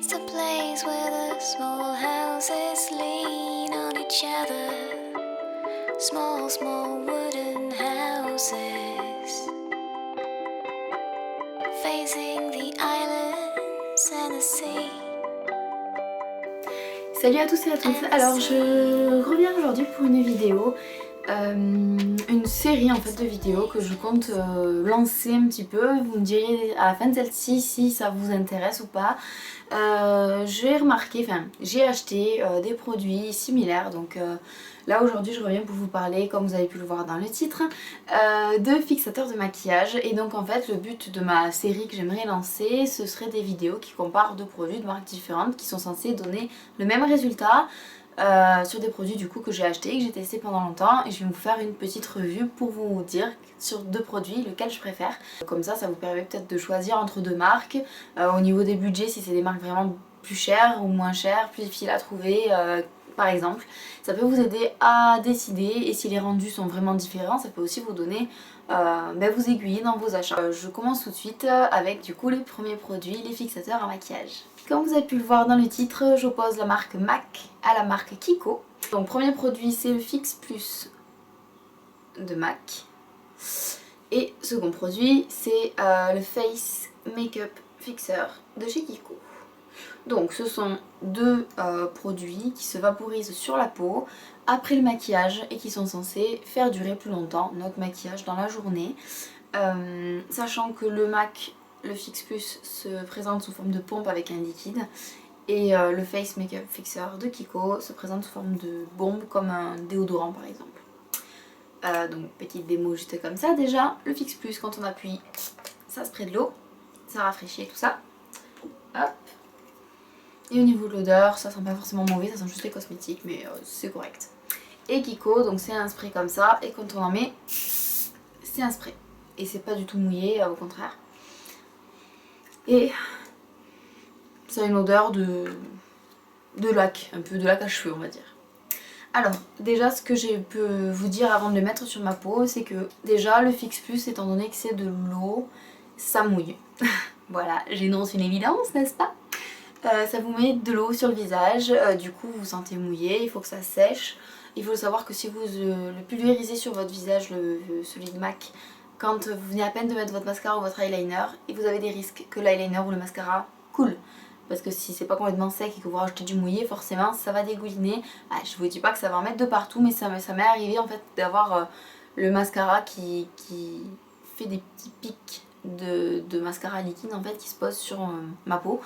just a place where the small houses lean on each other. Small, small wooden houses facing the islands and the sea. Salut à tous et à toutes, alors je reviens aujourd'hui pour une vidéo, une série en fait de vidéos que je compte lancer un petit peu. Vous me direz à la fin de celle-ci si ça vous intéresse ou pas. J'ai remarqué, j'ai acheté des produits similaires, donc là aujourd'hui je reviens pour vous parler, comme vous avez pu le voir dans le titre, de fixateurs de maquillage. Et donc en fait le but de ma série que j'aimerais lancer, ce serait des vidéos qui comparent deux produits de marques différentes qui sont censés donner le même résultat sur des produits du coup que j'ai acheté, que j'ai testé pendant longtemps, et je vais vous faire une petite revue pour vous dire sur deux produits lequel je préfère. Comme ça vous permet peut-être de choisir entre deux marques. Au niveau des budgets, si c'est des marques vraiment plus chères ou moins chères, plus difficiles à trouver par exemple, ça peut vous aider à décider, et si les rendus sont vraiment différents, ça peut aussi vous donner, vous aiguiller dans vos achats. Je commence tout de suite avec du coup les premiers produits, les fixateurs à maquillage. Comme vous avez pu le voir dans le titre, j'oppose la marque MAC à la marque Kiko. Donc premier produit, c'est le Fix Plus de MAC. Et second produit, c'est le Face Makeup Fixer de chez Kiko. Donc ce sont deux produits qui se vaporisent sur la peau après le maquillage et qui sont censés faire durer plus longtemps notre maquillage dans la journée. Sachant que le MAC, le Fix Plus, se présente sous forme de pompe avec un liquide, et le Face Makeup Fixer de Kiko se présente sous forme de bombe comme un déodorant par exemple. Donc petite démo juste comme ça. Déjà le Fix Plus, quand on appuie, ça spray de l'eau, ça rafraîchit et tout ça. Hop. Et au niveau de l'odeur, ça sent pas forcément mauvais, ça sent juste les cosmétiques, mais c'est correct. Et Kiko, donc c'est un spray comme ça, et quand on en met, c'est un spray. Et c'est pas du tout mouillé, au contraire. Et ça a une odeur de lac, un peu de lac à cheveux on va dire. Alors déjà ce que je peux vous dire avant de le mettre sur ma peau, c'est que déjà le Fix Plus, étant donné que c'est de l'eau, ça mouille. Voilà, j'énonce une évidence, n'est-ce pas? Ça vous met de l'eau sur le visage, du coup vous vous sentez mouillé, il faut que ça sèche. Il faut savoir que si vous le pulvérisez sur votre visage, celui de MAC, quand vous venez à peine de mettre votre mascara ou votre eyeliner, et vous avez des risques que l'eyeliner ou le mascara coule. Parce que si c'est pas complètement sec et que vous rajoutez du mouillé, forcément ça va dégouliner. Je vous dis pas que ça va en mettre de partout, mais ça m'est arrivé en fait d'avoir le mascara qui fait des petits pics de mascara liquide en fait qui se pose sur ma peau.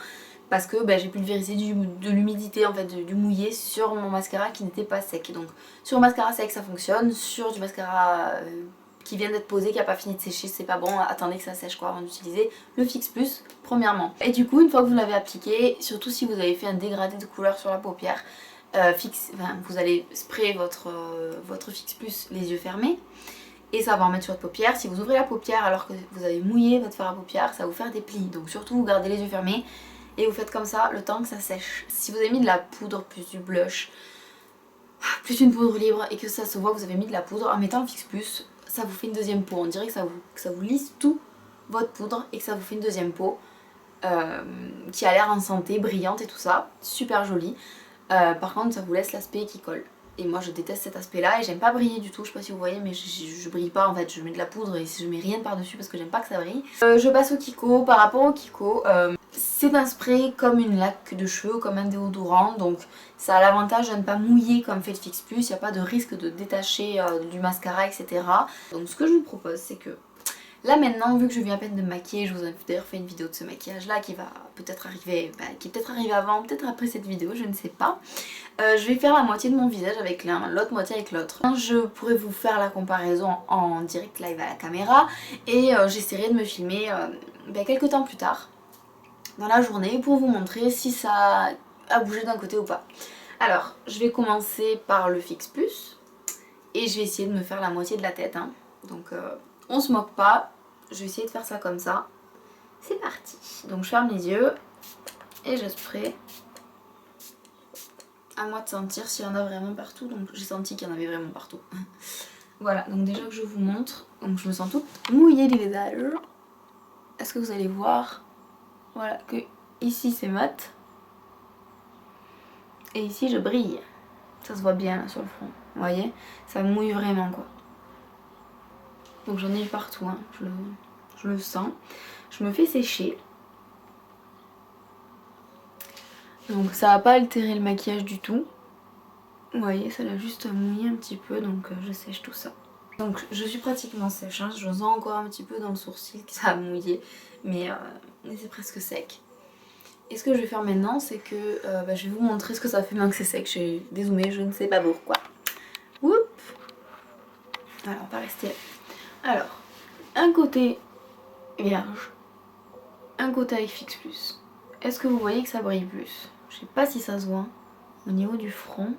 Parce que j'ai pulvérisé de l'humidité, en fait, du mouillé sur mon mascara qui n'était pas sec. Donc sur le mascara sec ça fonctionne, sur du mascara qui vient d'être posé, qui n'a pas fini de sécher, c'est pas bon, attendez que ça sèche quoi avant d'utiliser le Fix Plus premièrement. Et du coup une fois que vous l'avez appliqué, surtout si vous avez fait un dégradé de couleur sur la paupière, vous allez sprayer votre Fix Plus les yeux fermés. Et ça va en mettre sur votre paupière. Si vous ouvrez la paupière alors que vous avez mouillé votre fard à paupières, ça va vous faire des plis. Donc surtout vous gardez les yeux fermés et vous faites comme ça le temps que ça sèche. Si vous avez mis de la poudre plus du blush, plus une poudre libre, et que ça se voit que vous avez mis de la poudre, en mettant le Fix Plus, ça vous fait une deuxième peau. On dirait que ça vous lisse tout votre poudre et que ça vous fait une deuxième peau qui a l'air en santé, brillante et tout ça. Super jolie. Par contre ça vous laisse l'aspect qui colle. Et moi je déteste cet aspect là et j'aime pas briller du tout, je sais pas si vous voyez mais je brille pas en fait, je mets de la poudre et je mets rien par dessus parce que j'aime pas que ça brille. Je passe au Kiko. Par rapport au Kiko, c'est un spray comme une laque de cheveux, comme un déodorant, donc ça a l'avantage de ne pas mouiller comme fait le Fix Plus, il n'y a pas de risque de détacher du mascara etc. Donc ce que je vous propose c'est que là maintenant, vu que je viens à peine de me maquiller, je vous ai d'ailleurs fait une vidéo de ce maquillage là qui va peut-être arriver, qui est peut-être arrivé avant, peut-être après cette vidéo, je ne sais pas. Je vais faire la moitié de mon visage avec l'un, l'autre moitié avec l'autre. Je pourrais vous faire la comparaison en direct live à la caméra et j'essaierai de me filmer quelques temps plus tard dans la journée pour vous montrer si ça a bougé d'un côté ou pas. Alors, je vais commencer par le Fix Plus et je vais essayer de me faire la moitié de la tête. Donc on se moque pas, je vais essayer de faire ça comme ça. C'est parti. Donc je ferme les yeux et je spray. À moi de sentir s'il y en a vraiment partout, donc j'ai senti qu'il y en avait vraiment partout. Voilà, donc déjà que je vous montre, donc je me sens toute mouillée du visage. Est-ce que vous allez voir? Voilà, que ici c'est mat Et ici je brille. Ça se voit bien là sur le front. Vous voyez, ça mouille vraiment quoi. Donc j'en ai eu partout, hein. Je le sens. Je me fais sécher. Donc ça va pas altérer le maquillage du tout. Vous voyez, ça l'a juste mouillé un petit peu, donc je sèche tout ça. Donc je suis pratiquement sèche, hein. Je sens encore un petit peu dans le sourcil que ça a mouillé, mais c'est presque sec. Et ce que je vais faire maintenant, c'est que je vais vous montrer ce que ça fait maintenant que c'est sec. J'ai dézoomé, je ne sais pas pourquoi. Oups. Alors on va rester là. Alors, un côté vierge, un côté avec Fix Plus. Est-ce que vous voyez que ça brille plus? Je sais pas si ça se voit au niveau du front.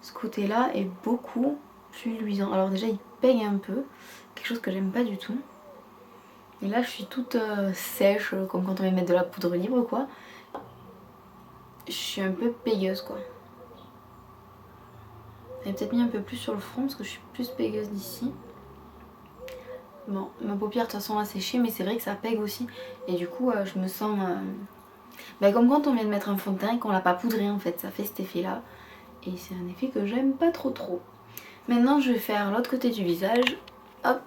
Ce côté-là est beaucoup plus luisant. Alors déjà, il pègue un peu, quelque chose que j'aime pas du tout. Et là, je suis toute sèche, comme quand on va mettre de la poudre libre, quoi. Je suis un peu pégueuse, quoi. J'avais peut-être mis un peu plus sur le front parce que je suis plus pégueuse d'ici. Bon, ma paupière de toute façon a séché, mais c'est vrai que ça pègue aussi. Et du coup, je me sens comme quand on vient de mettre un fond de teint et qu'on l'a pas poudré en fait. Ça fait cet effet-là. Et c'est un effet que j'aime pas trop trop. Maintenant, je vais faire l'autre côté du visage. Hop,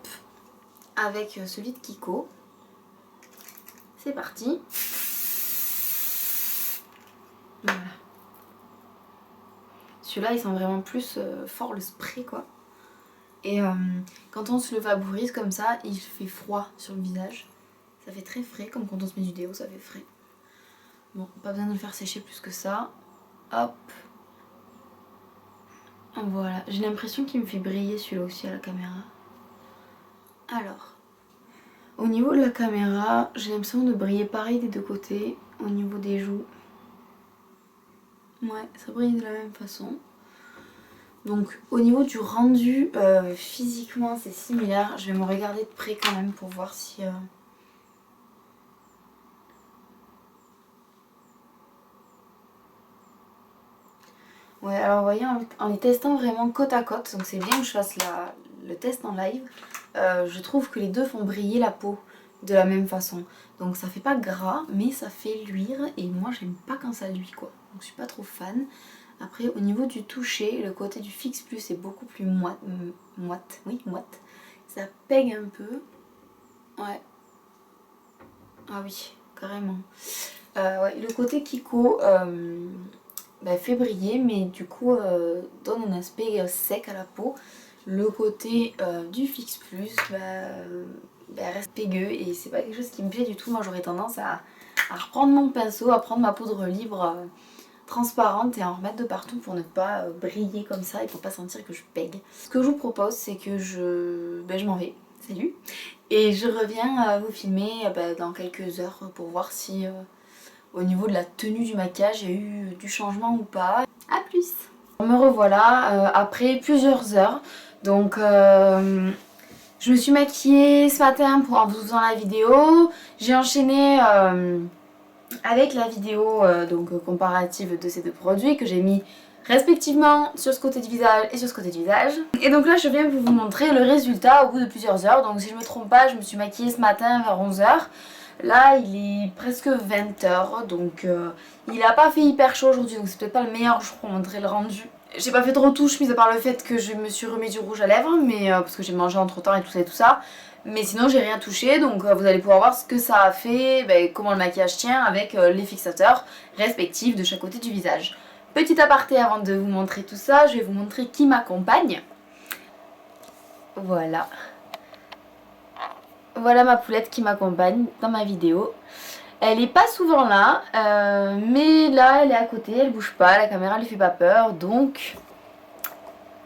avec celui de Kiko. C'est parti. Voilà. Celui-là, il sent vraiment plus fort le spray, quoi. Et quand on se le vaporise comme ça, il fait froid sur le visage. Ça fait très frais, comme quand on se met du déo, ça fait frais. Bon, pas besoin de le faire sécher plus que ça. Hop. Voilà, j'ai l'impression qu'il me fait briller celui-là aussi à la caméra. Alors, au niveau de la caméra, j'ai l'impression de briller pareil des deux côtés. Au niveau des joues, ouais, ça brille de la même façon. Donc au niveau du rendu, physiquement c'est similaire. Je vais me regarder de près quand même pour voir si... Ouais, alors vous voyez, en les testant vraiment côte à côte, donc c'est bien que je fasse le test en live, je trouve que les deux font briller la peau de la même façon. Donc ça fait pas gras, mais ça fait luire, et moi j'aime pas quand ça luit quoi. Donc je suis pas trop fan. Après au niveau du toucher, le côté du Fix Plus est beaucoup plus moite. Ça pègue un peu. Ouais. Ah oui, carrément. Ouais, le côté Kiko fait briller, mais du coup donne un aspect sec à la peau. Le côté du Fix Plus reste pégueux et c'est pas quelque chose qui me plaît du tout. Moi j'aurais tendance à reprendre mon pinceau, à prendre ma poudre libre transparente et à en remettre de partout pour ne pas briller comme ça et pour pas sentir que je pègue. Ce que je vous propose, c'est que je m'en vais, salut, et je reviens vous filmer dans quelques heures pour voir si au niveau de la tenue du maquillage il y a eu du changement ou pas. A plus. Me revoilà après plusieurs heures, donc je me suis maquillée ce matin en vous faisant la vidéo. J'ai enchaîné avec la vidéo comparative de ces deux produits que j'ai mis respectivement sur ce côté du visage et sur ce côté du visage. Et donc là je viens vous montrer le résultat au bout de plusieurs heures. Donc si je me trompe pas, je me suis maquillée ce matin vers 11 h. Là il est presque 20 h, donc il a pas fait hyper chaud aujourd'hui, donc c'est peut-être pas le meilleur jour pour montrer le rendu. J'ai pas fait de retouche, mis à part le fait que je me suis remis du rouge à lèvres, mais parce que j'ai mangé entre temps et tout ça. Mais sinon j'ai rien touché, donc vous allez pouvoir voir ce que ça a fait, comment le maquillage tient avec les fixateurs respectifs de chaque côté du visage. Petit aparté avant de vous montrer tout ça, je vais vous montrer qui m'accompagne. Voilà. Voilà ma poulette qui m'accompagne dans ma vidéo. Elle est pas souvent là, mais là elle est à côté, elle bouge pas, la caméra lui fait pas peur, donc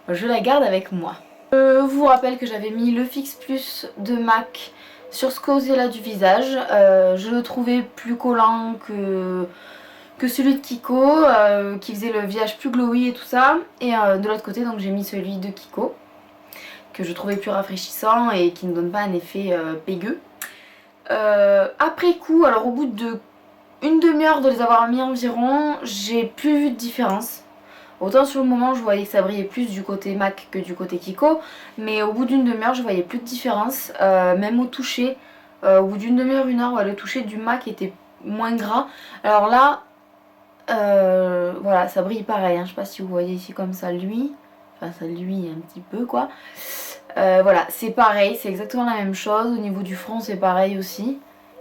je la garde avec moi. Je vous rappelle que j'avais mis le Fix Plus de MAC sur ce côté là du visage. Je le trouvais plus collant que celui de Kiko, qui faisait le visage plus glowy et tout ça. Et de l'autre côté donc j'ai mis celui de Kiko, que je trouvais plus rafraîchissant et qui ne donne pas un effet pégueux. Après coup, alors au bout de une demi-heure de les avoir mis environ, j'ai plus vu de différence. Autant sur le moment je voyais que ça brillait plus du côté MAC que du côté Kiko, mais au bout d'une demi-heure je voyais plus de différence, même au toucher. Au bout d'une demi-heure, une heure, ouais, le toucher du MAC était moins gras. Alors là, Voilà, ça brille pareil, hein. Je sais pas si vous voyez ici comme ça lui. Enfin ça lui un petit peu quoi. Voilà, c'est pareil, c'est exactement la même chose. Au niveau du front c'est pareil aussi.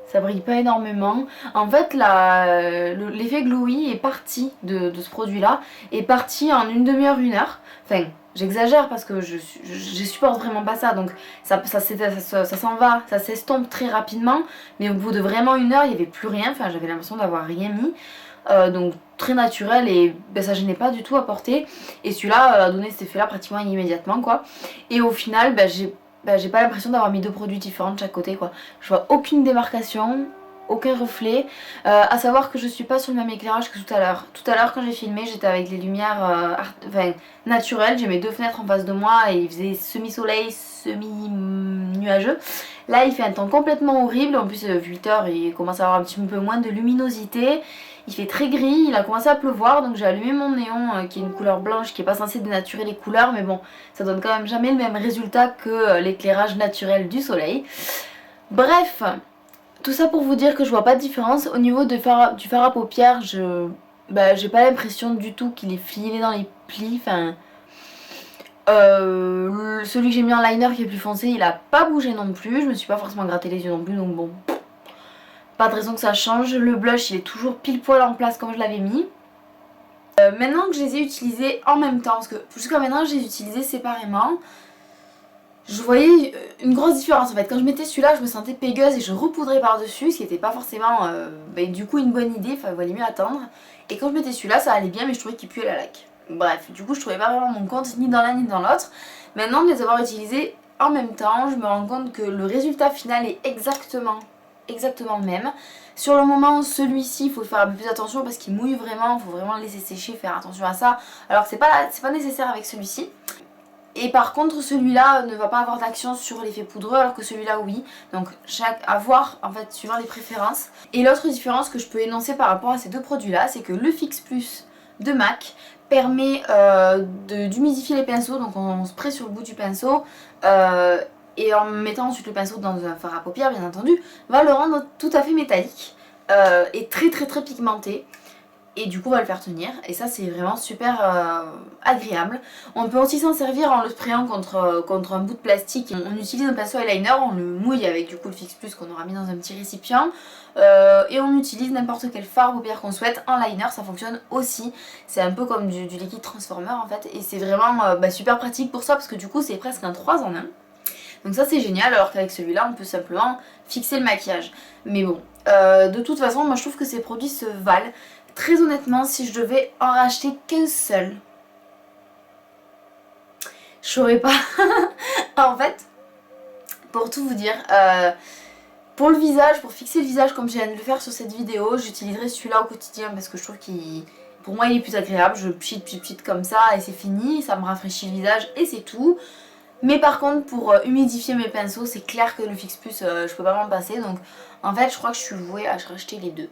Ça brille pas énormément. En fait l'effet glowy est parti de ce produit là. Est parti en une demi-heure, 1 heure. Enfin j'exagère parce que je supporte vraiment pas ça. Donc ça s'en va, ça s'estompe très rapidement. Mais au bout de vraiment 1 heure il n'y avait plus rien. Enfin j'avais l'impression d'avoir rien mis. Donc très naturel et ben, ça gênait pas du tout à porter. Et celui-là a donné cet effet là pratiquement immédiatement quoi. Et au final j'ai pas l'impression d'avoir mis 2 produits différents de chaque côté quoi. Je vois aucune démarcation, aucun reflet. À savoir que je suis pas sur le même éclairage que tout à l'heure. Tout à l'heure quand j'ai filmé j'étais avec les lumières naturelles. J'ai mes 2 fenêtres en face de moi et il faisait semi-soleil, semi-nuageux. Là il fait un temps complètement horrible. En plus 8h il commence à avoir un petit peu moins de luminosité. Il fait très gris, il a commencé à pleuvoir donc j'ai allumé mon néon qui est une couleur blanche qui est pas censée dénaturer les couleurs mais bon ça donne quand même jamais le même résultat que l'éclairage naturel du soleil. Bref, tout ça pour vous dire que je vois pas de différence. Au niveau du fard à paupières, j'ai pas l'impression du tout qu'il est filé dans les plis. Enfin, celui que j'ai mis en liner qui est plus foncé il a pas bougé non plus. Je me suis pas forcément gratté les yeux non plus donc bon. Pas de raison que ça change. Le blush il est toujours pile poil en place comme je l'avais mis. Maintenant que je les ai utilisés en même temps, parce que jusqu'à maintenant je les utilisais séparément, je voyais une grosse différence en fait. Quand je mettais celui-là je me sentais pégueuse et je repoudrais par dessus, ce qui n'était pas forcément du coup une bonne idée, il valait mieux attendre. Et quand je mettais celui-là ça allait bien mais je trouvais qu'il puait la laque. Bref, du coup je trouvais pas vraiment mon compte ni dans l'un ni dans l'autre. Maintenant de les avoir utilisés en même temps, je me rends compte que le résultat final est exactement le même. Sur le moment, celui-ci, il faut faire un peu plus attention parce qu'il mouille vraiment, il faut vraiment le laisser sécher, faire attention à ça. Alors que c'est pas nécessaire avec celui-ci. Et par contre, celui-là ne va pas avoir d'action sur l'effet poudreux alors que celui-là oui. Donc à voir en fait suivant les préférences. Et l'autre différence que je peux énoncer par rapport à ces 2 produits-là, c'est que le Fix Plus de MAC permet d'humidifier les pinceaux. Donc on spray sur le bout du pinceau. Et en mettant ensuite le pinceau dans un fard à paupières bien entendu, va le rendre tout à fait métallique et très pigmenté. Et du coup va le faire tenir et ça c'est vraiment super agréable. On peut aussi s'en servir en le sprayant contre un bout de plastique. On utilise un pinceau eyeliner, on le mouille avec du coup le Fix Plus qu'on aura mis dans un petit récipient. Et on utilise n'importe quel fard à paupières qu'on souhaite en liner, ça fonctionne aussi. C'est un peu comme du liquide transformer en fait. Et c'est vraiment super pratique pour ça parce que du coup c'est presque un 3 en 1. Donc ça c'est génial alors qu'avec celui-là on peut simplement fixer le maquillage. Mais bon, de toute façon moi je trouve que ces produits se valent. Très honnêtement si je devais en racheter qu'un seul, je saurais pas. En fait, pour tout vous dire, pour le visage, pour fixer le visage comme je viens de le faire sur cette vidéo, j'utiliserai celui-là au quotidien parce que je trouve qu'il... Pour moi il est plus agréable, je pchit comme ça et c'est fini, ça me rafraîchit le visage et c'est tout. Mais par contre pour humidifier mes pinceaux c'est clair que le Fix Plus je peux pas m'en passer donc en fait je crois que je suis vouée à racheter les 2.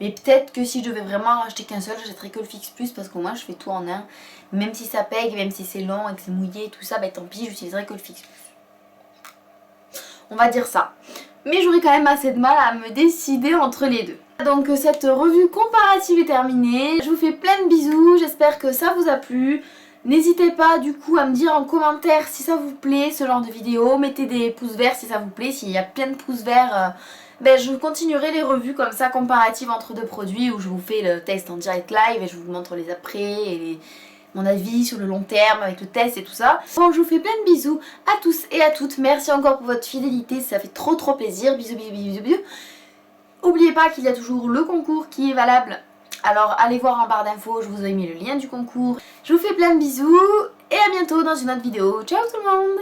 Mais peut-être que si je devais vraiment en racheter qu'un seul j'achèterais que le Fix Plus parce qu'au moins je fais tout en un. Même si ça pègue, même si c'est long et que c'est mouillé et tout ça, tant pis j'utiliserai que le Fix Plus. On va dire ça. Mais j'aurais quand même assez de mal à me décider entre les 2. Donc cette revue comparative est terminée. Je vous fais plein de bisous, j'espère que ça vous a plu. N'hésitez pas du coup à me dire en commentaire si ça vous plaît ce genre de vidéo. Mettez des pouces verts si ça vous plaît. S'il y a plein de pouces verts, je continuerai les revues comme ça comparatives entre 2 produits où je vous fais le test en direct live et je vous montre les après et mon avis sur le long terme avec le test et tout ça. Bon, je vous fais plein de bisous à tous et à toutes. Merci encore pour votre fidélité, ça fait trop plaisir. Bisous. N'oubliez pas qu'il y a toujours le concours qui est valable. Alors allez voir en barre d'infos, je vous ai mis le lien du concours. Je vous fais plein de bisous et à bientôt dans une autre vidéo. Ciao tout le monde!